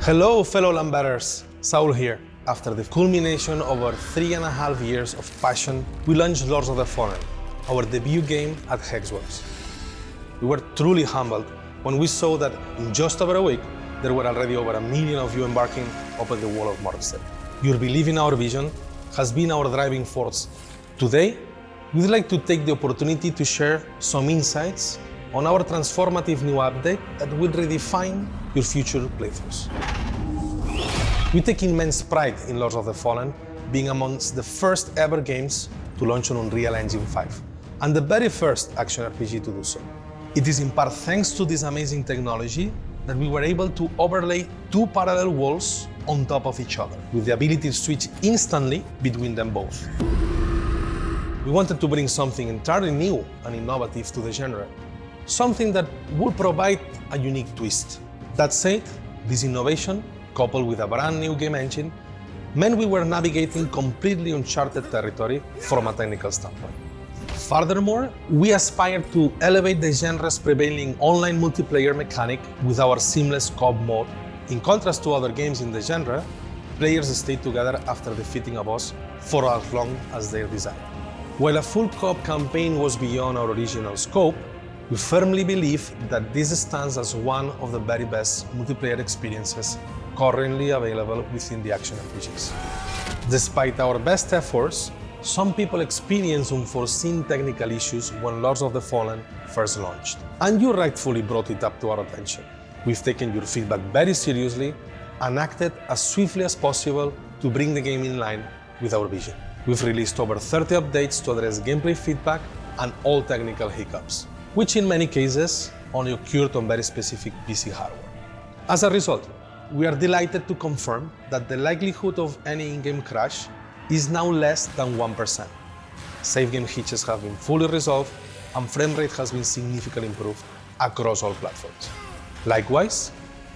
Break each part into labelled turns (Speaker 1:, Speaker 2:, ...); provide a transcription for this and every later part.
Speaker 1: Hello, fellow Lambetters. Saul here. After the culmination of our 3.5 years of passion, we launched Lords of the Fallen, our debut game at Hexworks. We were truly humbled when we saw that in just over a week, there were already over 1 million of you embarking upon the wall of Mordstead. Your belief in our vision has been our driving force. Today, we'd like to take the opportunity to share some insights on our transformative new update that will redefine your future playthroughs. We take immense pride in Lords of the Fallen, being amongst the first ever games to launch on Unreal Engine 5, and the very first action RPG to do so. It is in part thanks to this amazing technology that we were able to overlay 2 parallel walls on top of each other, with the ability to switch instantly between them both. We wanted to bring something entirely new and innovative to the genre, something that would provide a unique twist. That said, this innovation, coupled with a brand new game engine, meant we were navigating completely uncharted territory from a technical standpoint. Furthermore, we aspired to elevate the genre's prevailing online multiplayer mechanic with our seamless co-op mode. In contrast to other games in the genre, players stayed together after defeating a boss for as long as they desired. While a full co-op campaign was beyond our original scope, we firmly believe that this stands as one of the very best multiplayer experiences currently available within the action RPGs. Despite our best efforts, some people experienced unforeseen technical issues when Lords of the Fallen first launched, and you rightfully brought it up to our attention. We've taken your feedback very seriously and acted as swiftly as possible to bring the game in line with our vision. We've released over 30 updates to address gameplay feedback and all technical hiccups, which in many cases only occurred on very specific PC hardware. As a result, we are delighted to confirm that the likelihood of any in-game crash is now less than 1%. Save game hitches have been fully resolved and frame rate has been significantly improved across all platforms. Likewise,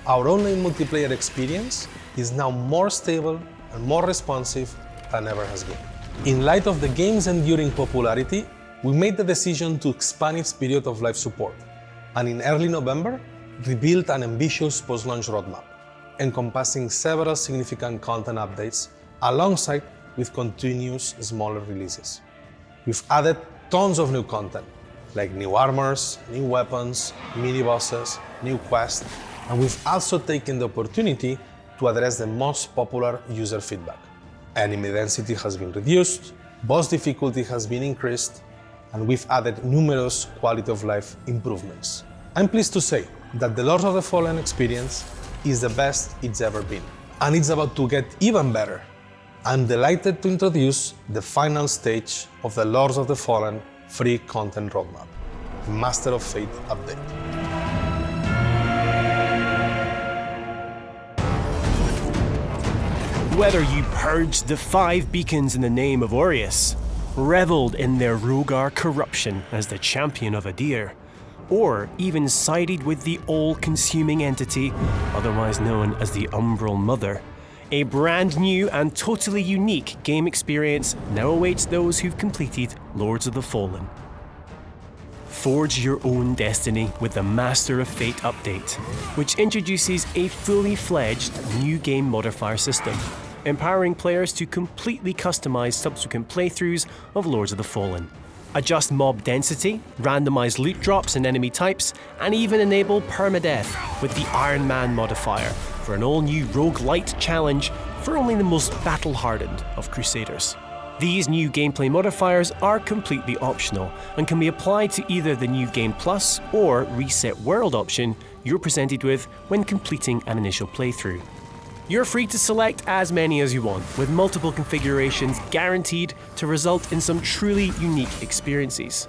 Speaker 1: our online multiplayer experience is now more stable and more responsive than ever has been. In light of the game's enduring popularity, we made the decision to expand its period of live support, and in early November, revealed an ambitious post-launch roadmap, encompassing several significant content updates alongside with continuous smaller releases. We've added tons of new content, like new armors, new weapons, mini-bosses, new quests, and we've also taken the opportunity to address the most popular user feedback. Enemy density has been reduced, boss difficulty has been increased, and we've added numerous quality of life improvements. I'm pleased to say that the Lords of the Fallen experience is the best it's ever been, and it's about to get even better. I'm delighted to introduce the final stage of the Lords of the Fallen free content roadmap, Master of Fate update.
Speaker 2: Whether you purged the 5 beacons in the name of Aureus, reveled in their Rogar corruption as the champion of Adir, or even sided with the all-consuming entity, otherwise known as the Umbral Mother, a brand new and totally unique game experience now awaits those who've completed Lords of the Fallen. Forge your own destiny with the Master of Fate update, which introduces a fully fledged new game modifier system, empowering players to completely customize subsequent playthroughs of Lords of the Fallen. Adjust mob density, randomized loot drops and enemy types, and even enable permadeath with the Ironman modifier for an all-new roguelite challenge for only the most battle-hardened of Crusaders. These new gameplay modifiers are completely optional and can be applied to either the New Game Plus or Reset World option you're presented with when completing an initial playthrough. You're free to select as many as you want, with multiple configurations guaranteed to result in some truly unique experiences.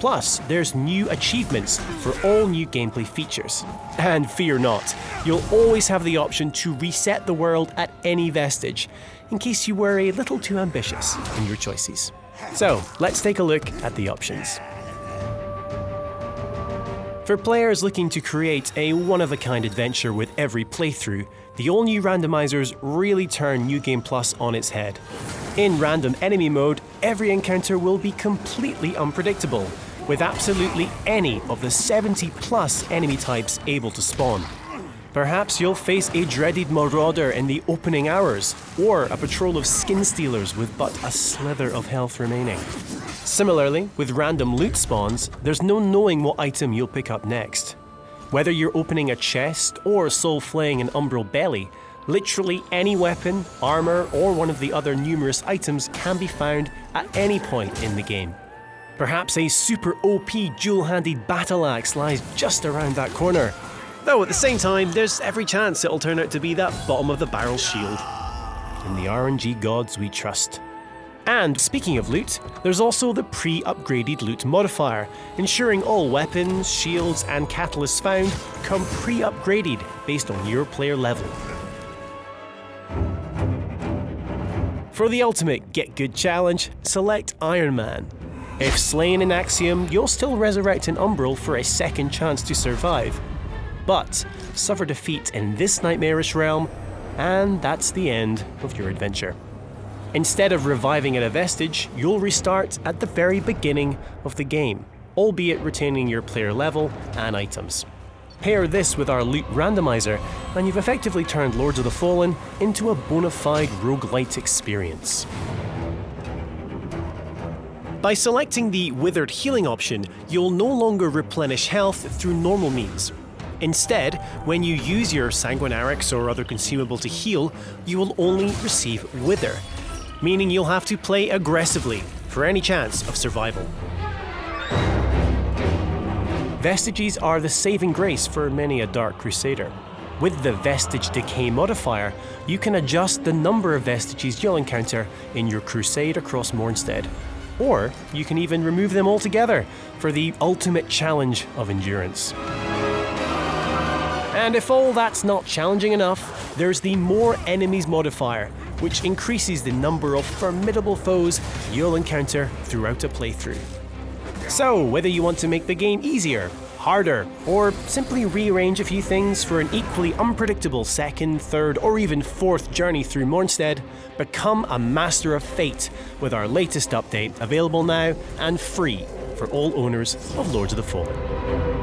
Speaker 2: Plus, there's new achievements for all new gameplay features. And fear not, you'll always have the option to reset the world at any vestige, in case you were a little too ambitious in your choices. So, let's take a look at the options. For players looking to create a one-of-a-kind adventure with every playthrough, the all-new randomizers really turn New Game Plus on its head. In random enemy mode, every encounter will be completely unpredictable, with absolutely any of the 70+ enemy types able to spawn. Perhaps you'll face a dreaded marauder in the opening hours, or a patrol of skin stealers with but a slither of health remaining. Similarly, with random loot spawns, there's no knowing what item you'll pick up next. Whether you're opening a chest or soul-flaying an umbral belly, literally any weapon, armor, or one of the other numerous items can be found at any point in the game. Perhaps a super OP dual-handed battle axe lies just around that corner. Though at the same time, there's every chance it'll turn out to be that bottom-of-the-barrel shield. In the RNG gods we trust. And speaking of loot, there's also the pre-upgraded loot modifier, ensuring all weapons, shields, and catalysts found come pre-upgraded based on your player level. For the ultimate Get Good challenge, select Ironman. If slain in Axiom, you'll still resurrect an Umbral for a second chance to survive. But suffer defeat in this nightmarish realm, and that's the end of your adventure. Instead of reviving at a vestige, you'll restart at the very beginning of the game, albeit retaining your player level and items. Pair this with our loot randomizer, and you've effectively turned Lords of the Fallen into a bona fide roguelite experience. By selecting the Withered Healing option, you'll no longer replenish health through normal means. Instead, when you use your Sanguinarix or other consumable to heal, you will only receive Wither, meaning you'll have to play aggressively for any chance of survival. Vestiges are the saving grace for many a Dark Crusader. With the Vestige Decay modifier, you can adjust the number of vestiges you'll encounter in your crusade across Mornstead. Or you can even remove them altogether for the ultimate challenge of endurance. And if all that's not challenging enough, there's the More Enemies modifier, which increases the number of formidable foes you'll encounter throughout a playthrough. So, whether you want to make the game easier, harder, or simply rearrange a few things for an equally unpredictable second, third, or even fourth journey through Mornstead, become a master of fate with our latest update available now and free for all owners of Lords of the Fallen.